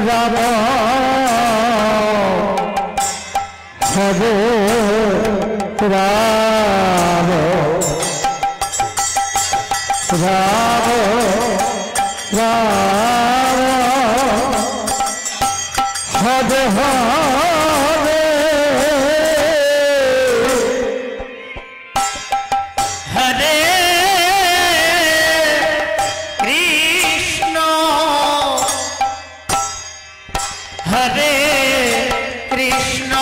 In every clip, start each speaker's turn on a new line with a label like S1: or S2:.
S1: রাম হরে রাম রাম রাম হরে হরে
S2: হরে কৃষ্ণ হরে কৃষ্ণ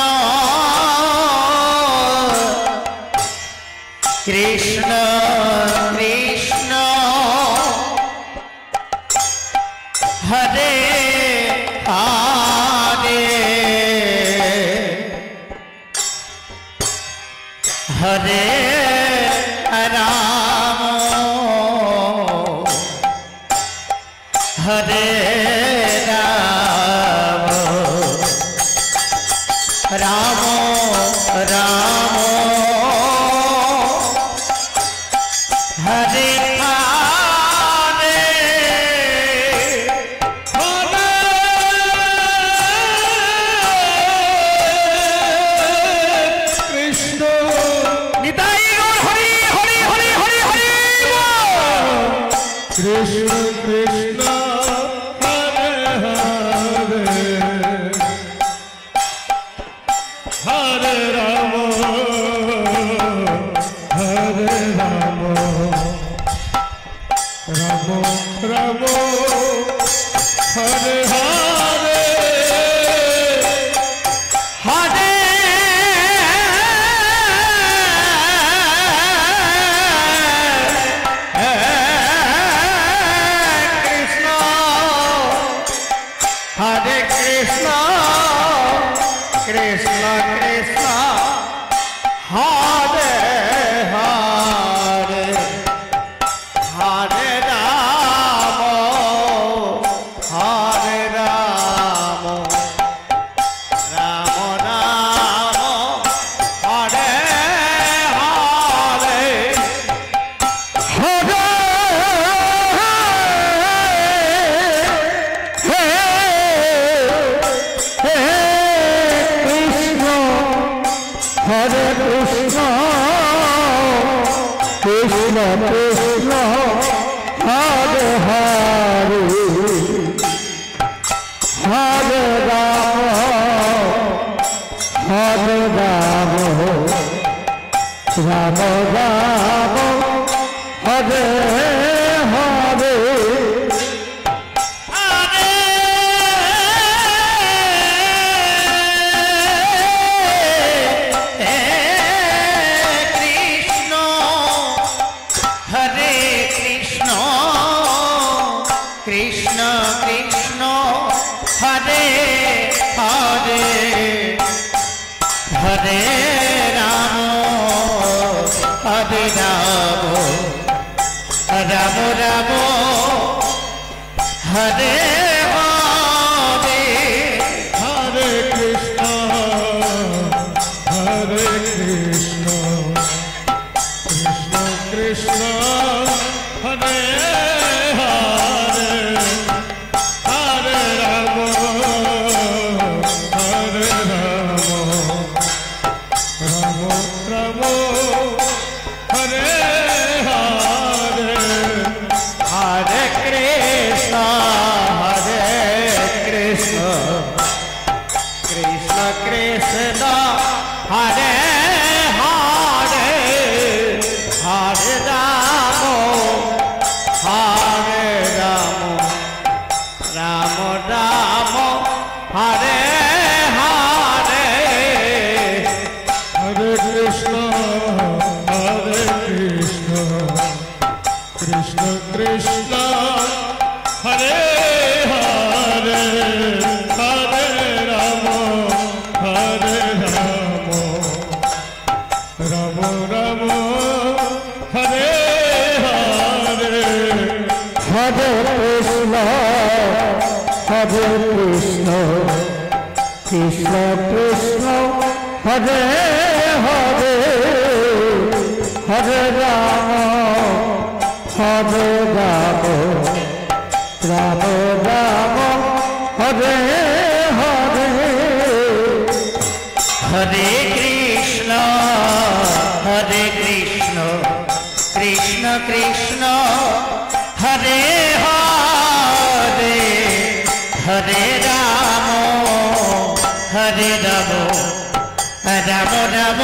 S2: কৃষ্ণ কৃষ্ণ হরে হরে হরে রাম হরে রাম রাম রাম হরে হরে
S1: কৃষ্ণ
S2: নিতাই গৌর হরি হরি হরি হরি হরি
S1: কৃষ্ণ কৃষ্ণ হরে হরে হরে রাম হরে রাম রাম রাম হরে হরে
S2: হরে কৃষ্ণ হরে কৃষ্ণ কৃষ্ণ কৃষ্ণ হরে হরে হরে রাম হরে রাম রাম রাম হরে হরে
S1: হরে হে হে কৃষ্ণ হরে কৃষ্ণ কৃষ্ণ কৃষ্ণ হরে হরে হরে রাম রাম রাম হরে হরে
S2: হরে কৃষ্ণ হরে কৃষ্ণ কৃষ্ণ কৃষ্ণ হরে হরে হরে রাম হরে রাম রাম রাম হরে হরে
S1: হরে কৃষ্ণ কৃষ্ণ কৃষ্ণ হরে হরে হরে রাম রাম রাম হরে হরে
S2: हरे कृष्ण कृष्ण कृष्ण हरे हरे हरे राम राम राम हरे हरे
S1: हरे कृष्ण कृष्ण कृष्ण हरे हरे हरे राम राम राम हरे हरे हरे कृष्ण कृष्ण कृष्ण हरे हरे हरे राम राम राम হরে হরে
S2: হরে কৃষ্ণ কৃষ্ণ কৃষ্ণ হরে হরে হরে রাম রাম রাম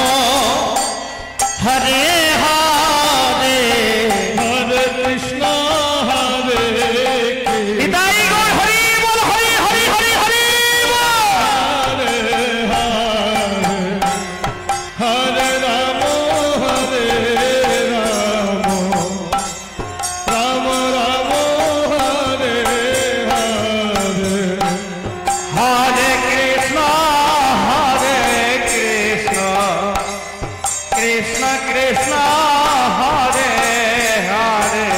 S2: হরে হরে
S1: হরে কৃষ্ণ হরে কৃষ্ণ
S2: নিতাই গৌর হরি বল হরি হরি হরি হরি বল।
S1: হরে হরে রাম হরে রাম রাম রাম হরে হরে
S2: হরে কৃষ্ণ কৃষ্ণ কৃষ্ণ হরে হরে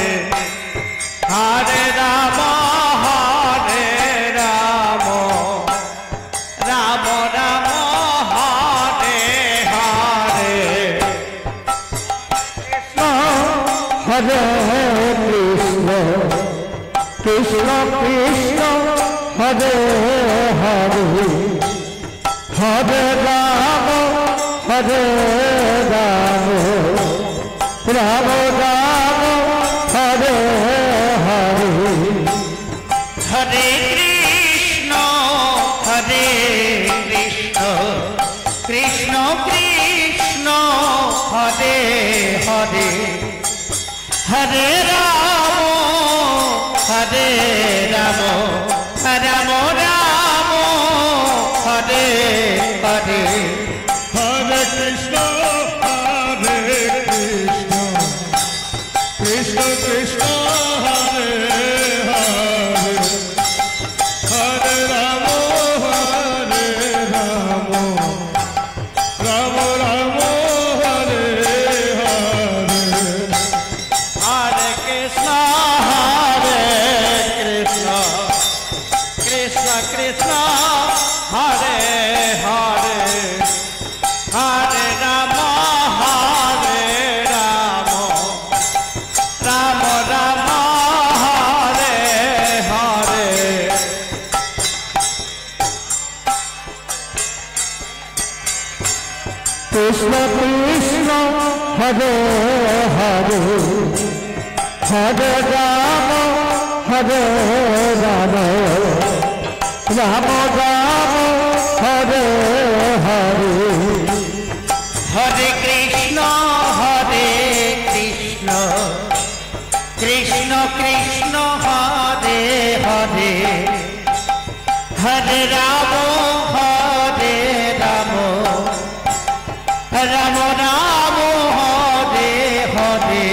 S2: হরে রাম রাম রাম হরে হরে
S1: কৃষ্ণ হরে কৃষ্ণ কৃষ্ণ কৃষ্ণ হরে হরে হরে রাম হরে রাম রাম রাম হরে হরে
S2: হরে কৃষ্ণ কৃষ্ণ কৃষ্ণ হরে হরে হরে রাম রাম রাম হরে হরে
S1: হরে কৃষ্ণ হরে কৃষ্ণ কৃষ্ণ কৃষ্ণ হরে হরে হরে রাম রাম রাম হরে হরে
S2: হরে কৃষ্ণ কৃষ্ণ কৃষ্ণ হরে হরে হরে রাম রাম রাম হরে হরে
S1: কৃষ্ণ কৃষ্ণ হরে হরে হরে রাম রাম রাম রাম হরে হরে
S2: হরে কৃষ্ণ কৃষ্ণ কৃষ্ণ হরে হরে হরে রাম রাম রাম হরে হরে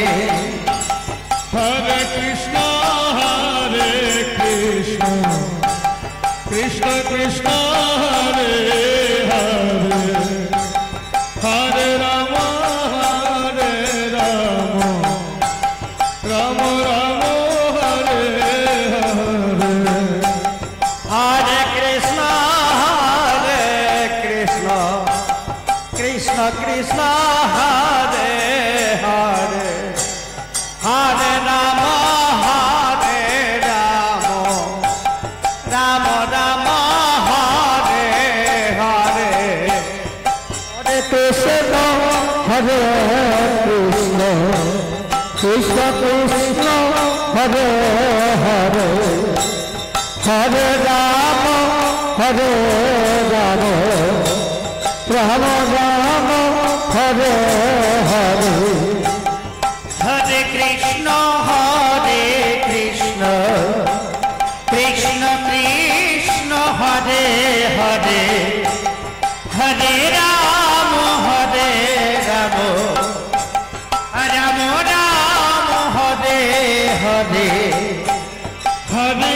S1: হরে কৃষ্ণ হরে কৃষ্ণ কৃষ্ণ কৃষ্ণ হরে হরে হরে রাম রাম রাম হরে হরে
S2: হরে কৃষ্ণ কৃষ্ণ কৃষ্ণ হরে হরে হরে রাম রাম রাম হরে হরে
S1: হরে কৃষ্ণ হরে কৃষ্ণ কৃষ্ণ কৃষ্ণ হরে হরে হরে রাম রাম রাম রাম হরে হরে
S2: হরে কৃষ্ণ কৃষ্ণ কৃষ্ণ হরে হরে হরে রাম রাম রাম হরে হরে
S1: হরে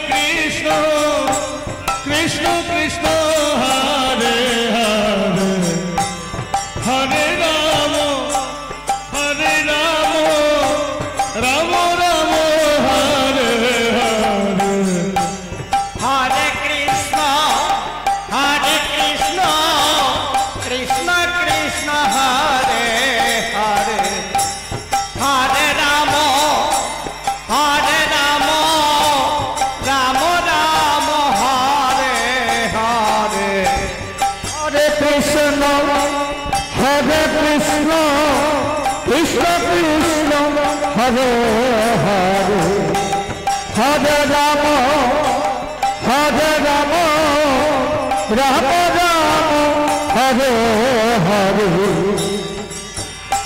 S1: কৃষ্ণ কৃষ্ণ কৃষ্ণ হরে হরে হরে রাম রাম রাম হরে হরে
S2: হরে কৃষ্ণ কৃষ্ণ কৃষ্ণ হরে হরে হরে রাম রাম হরে রাম রাম রাম হরে হরে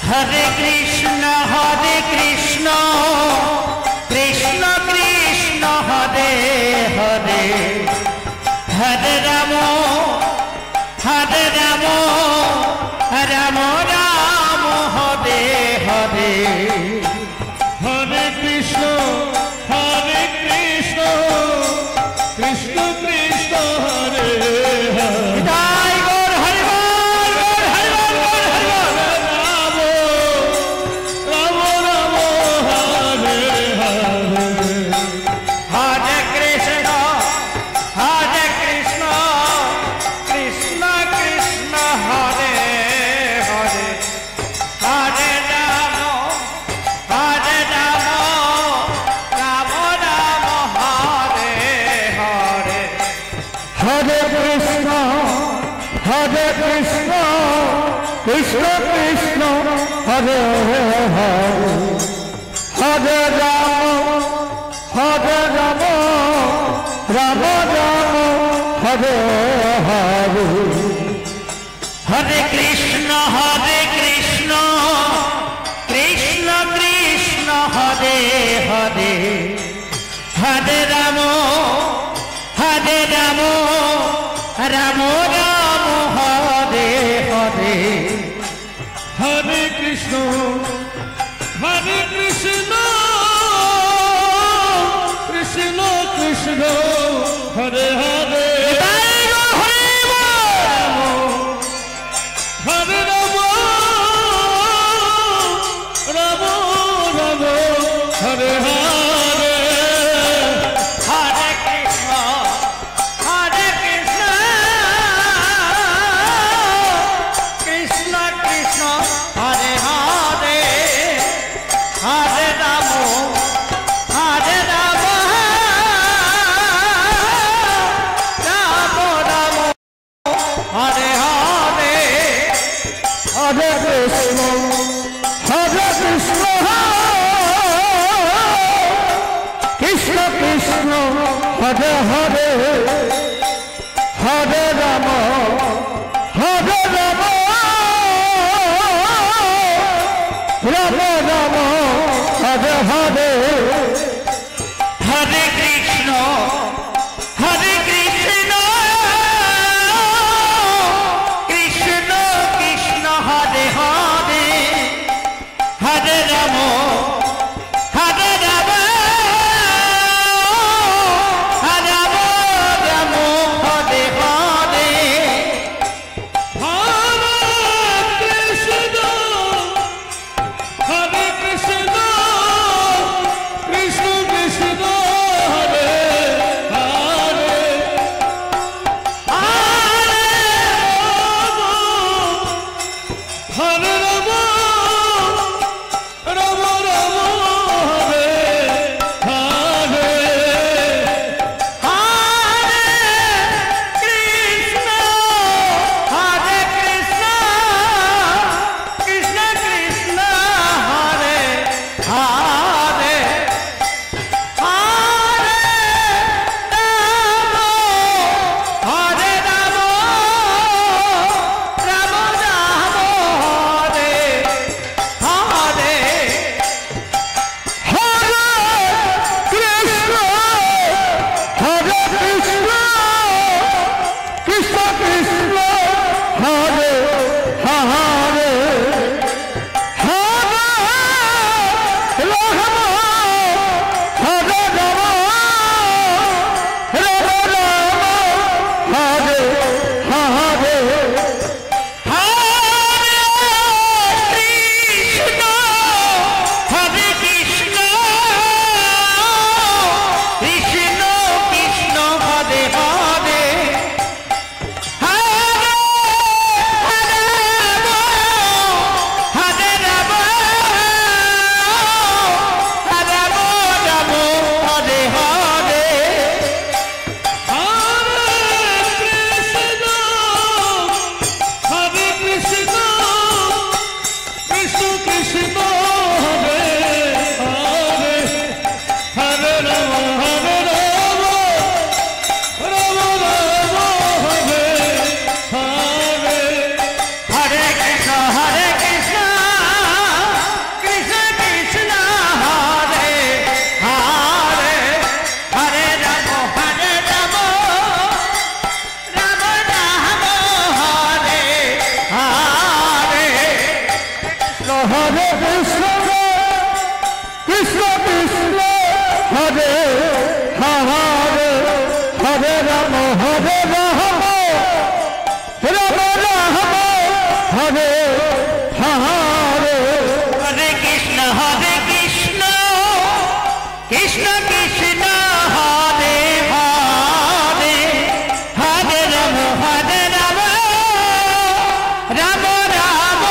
S3: হরে কৃষ্ণ কৃষ্ণ কৃষ্ণ হরে হরে হরে রাম রাম রাম হরে হরে
S1: হরে কৃষ্ণ কৃষ্ণ কৃষ্ণ হরে হরে
S3: জয় গৌর হরি বল গৌর হরি বল গৌর হরি বল
S1: রাম রাম হরে হরে
S3: হরে কৃষ্ণ কৃষ্ণ কৃষ্ণ হরে হরে হরে রাম রাম রাম হরে হরে
S2: হরে কৃষ্ণ কৃষ্ণ কৃষ্ণ হরে হরে হরে রাম রাম রাম হরে হরে
S3: হরে কৃষ্ণ কৃষ্ণ কৃষ্ণ হরে হরে হরে রাম রাম রাম হরে হরে
S1: হরে কৃষ্ণ কৃষ্ণ কৃষ্ণ হরে হরে হরে রাম রাম রাম হরে হরে
S3: হরে কৃষ্ণ কৃষ্ণ কৃষ্ণ হরে হরে হরে রাম রাম রাম হরে হরে
S2: হরে কৃষ্ণ কৃষ্ণ কৃষ্ণ হরে হরে হরে রাম রাম রাম হরে হরে
S3: হরে কৃষ্ণ কৃষ্ণ কৃষ্ণ হরে হরে হরে রাম রাম রাম হরে হরে
S1: হরে কৃষ্ণ কৃষ্ণ কৃষ্ণ হরে
S2: কৃষ্ণ হরে হরে হরে রাম রাম রাম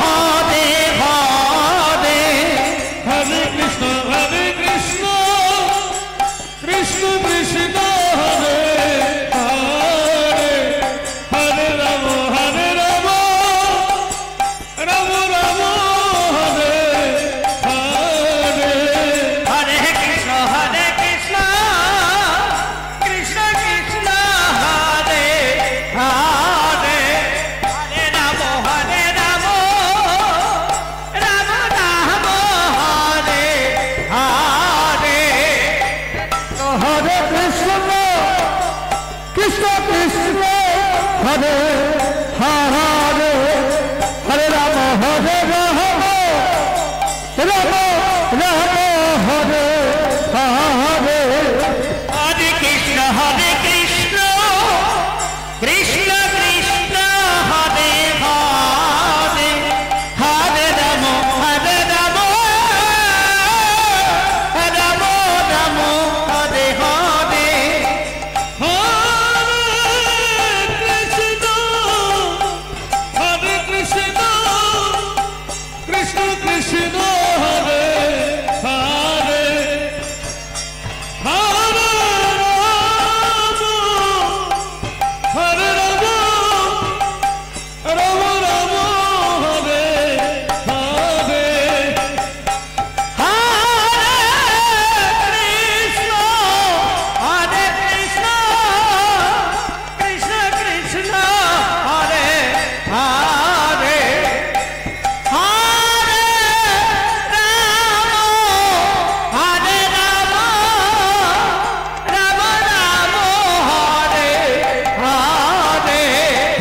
S2: হরে হরে
S1: হরে কৃষ্ণ কৃষ্ণ কৃষ্ণ হরে হরে হরে রাম রাম রাম হরে হরে
S2: হরে কৃষ্ণ কৃষ্ণ কৃষ্ণ হরে হরে হরে রাম রাম রাম হরে হরে
S3: হরে কৃষ্ণ কৃষ্ণ কৃষ্ণ হরে হরে হরে রাম রাম রাম হরে হরে
S2: হরে কৃষ্ণ কৃষ্ণ কৃষ্ণ কৃষ্ণ হরে হরে হরে রাম রাম রাম হরে হরে
S1: হরে কৃষ্ণ কৃষ্ণ কৃষ্ণ হরে হরে হরে রাম রাম রাম হরে হরে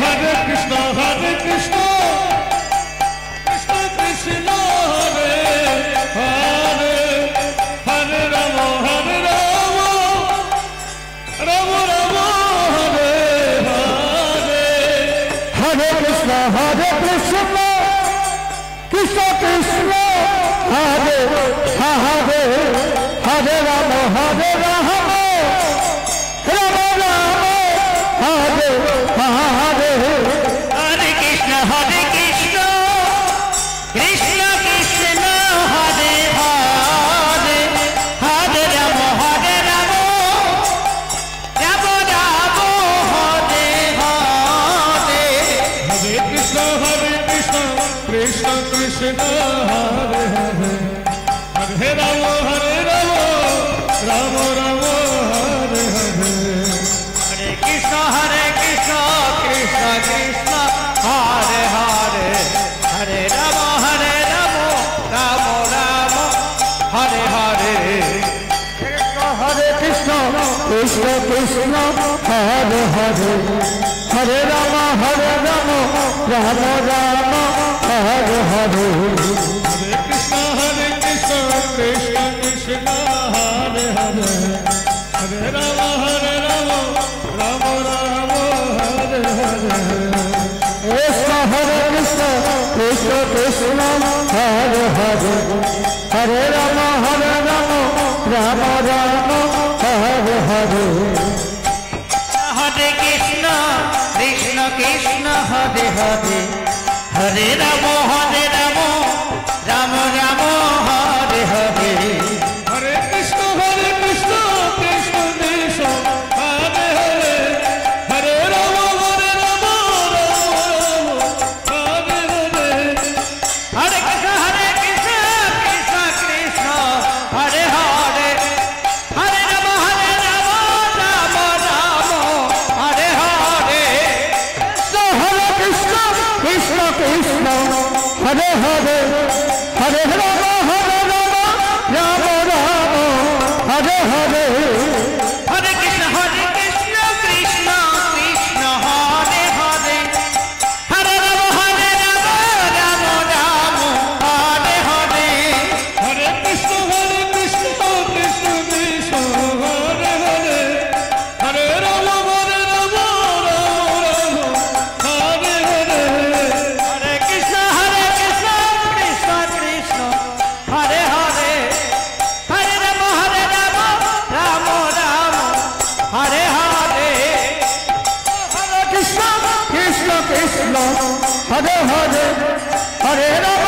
S2: হরে কৃষ্ণ কৃষ্ণ কৃষ্ণ হরে হরে হরে রাম রাম রাম হরে হরে
S1: হরে কৃষ্ণ কৃষ্ণ কৃষ্ণ হরে হরে হরে রাম রাম রাম হরে হরে
S3: হরে কৃষ্ণ কৃষ্ণ কৃষ্ণ হরে হরে হরে রাম রাম রাম হরে হরে
S2: হরে কৃষ্ণ কৃষ্ণ কৃষ্ণ কৃষ্ণ হরে হরে হরে রাম রাম রাম হরে হরে
S1: হরে কৃষ্ণ কৃষ্ণ কৃষ্ণ হরে হরে হরে রাম রাম রাম হরে হরে
S2: হরে কৃষ্ণ কৃষ্ণ কৃষ্ণ হরে হরে হরে রাম রাম রাম হরে হরে
S3: হরে কৃষ্ণ কৃষ্ণ কৃষ্ণ হরে হরে হরে রাম রাম রাম হরে হরে
S1: হরে কৃষ্ণ কৃষ্ণ কৃষ্ণ হরে হরে হরে রাম রাম রাম হরে হরে
S3: কৃষ্ণ হরে কৃষ্ণ কৃষ্ণ কৃষ্ণ হরে হরে হরে রাম রাম রাম হরে হরে
S2: হরে কৃষ্ণ কৃষ্ণ কৃষ্ণ হরে হরে হরে রাম রাম রাম হরে হরে
S1: হরে কৃষ্ণ কৃষ্ণ কৃষ্ণ হরে হরে হরে রাম রাম হরে হরে
S2: হরে কৃষ্ণ কৃষ্ণ কৃষ্ণ হরে হরে হরে রাম রাম হরে হরে
S3: হরে কৃষ্ণ কৃষ্ণ কৃষ্ণ হরে
S2: हरे हरे हरे राम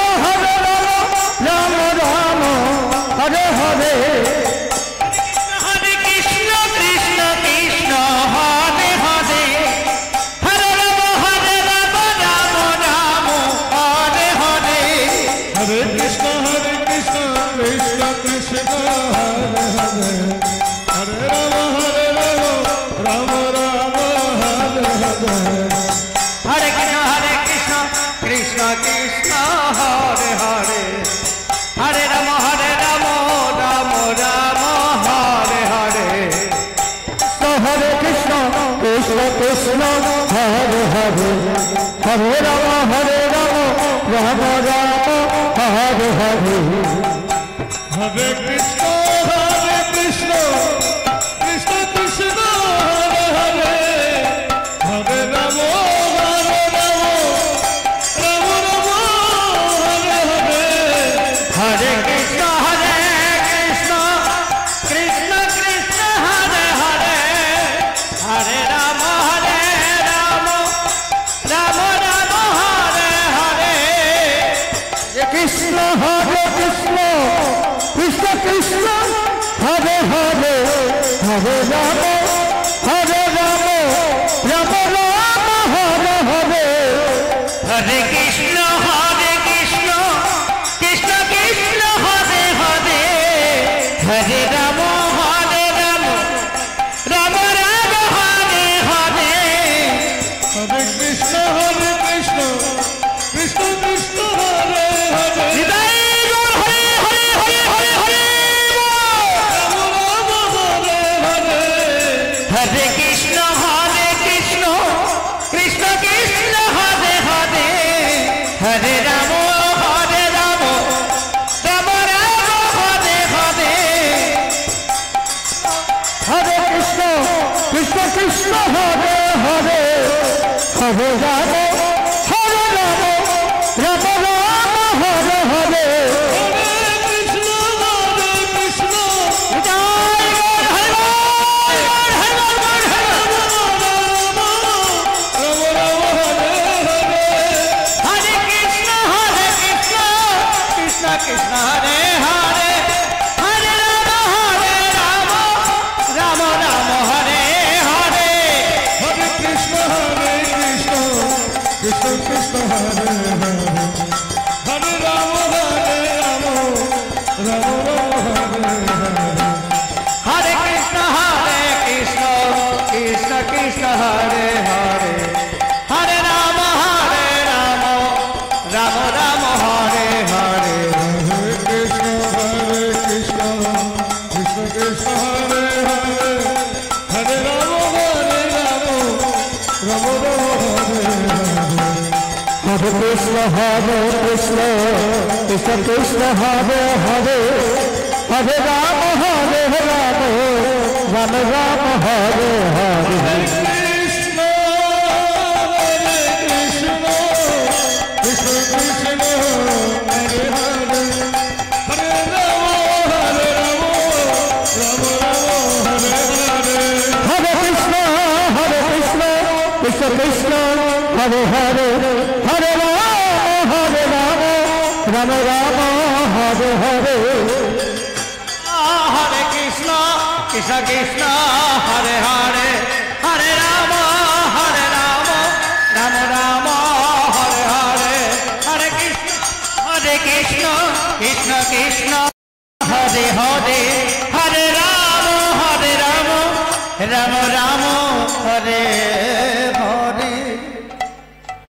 S2: राम राम हरे हरे
S3: हरे कृष्ण कृष्ण कृष्ण हरे हरे हरे राम राम राम हरे हरे
S1: हरे कृष्ण कृष्ण कृष्ण हरे हरे हरे राम राम राम हरे हरे
S3: हरे कृष्ण कृष्ण कृष्ण हरे हरे हरे राम राम राम हरे हरे
S2: हरे कृष्ण कृष्ण कृष्ण हरे हरे हरे राम राम राम हरे हरे
S1: हरे कृष्ण कृष्ण कृष्ण हरे हरे हरे राम हरे हरे
S3: हरे कृष्ण कृष्ण कृष्ण हरे हरे हरे राम राम राम हरे हरे
S2: कृष्ण कृष्ण कृष्ण कृष्ण हरे हरे हरे राम राम राम हरे हरे
S3: हरे कृष्ण कृष्ण कृष्ण कृष्ण हरे हरे हरे राम राम राम हरे हरे
S1: हरे कृष्ण कृष्ण कृष्ण हरे हरे
S3: हृदय गौर हरे हरे हरे हरे हरे
S1: राम हरे हरे
S3: हरे कृष्ण कृष्ण कृष्ण हरे हरे हरे राम राम राम हरे हरे
S2: हरे कृष्ण कृष्ण कृष्ण हरे हरे हरे राम राम राम हरे हरे
S1: हरे कृष्ण
S3: हरे कृष्ण कृष्ण कृष्ण हरे हरे हरे राम राम राम हरे हरे
S1: हरे कृष्ण कृष्ण कृष्ण हरे हरे हरे राम राम राम हरे हरे
S3: हरे कृष्ण कृष्ण कृष्ण हरे हरे हरे राम राम राम हरे हरे
S1: हरे कृष्ण कृष्ण कृष्ण हरे हरे हरे राम राम राम हरे हरे
S2: हरे कृष्ण कृष्ण कृष्ण हरे हरे हरे राम राम राम हरे हरे
S1: कृष्ण कृष्ण कृष्ण हरे हरे हरे राम राम हरे हरे
S2: हरे कृष्ण कृष्ण कृष्ण हरे हरे हरे राम राम हरे हरे
S3: हरे कृष्ण कृष्ण हरे हरे हरे राम राम राम हरे हरे हरे कृष्ण कृष्ण हरे हरे हरे राम राम राम हरे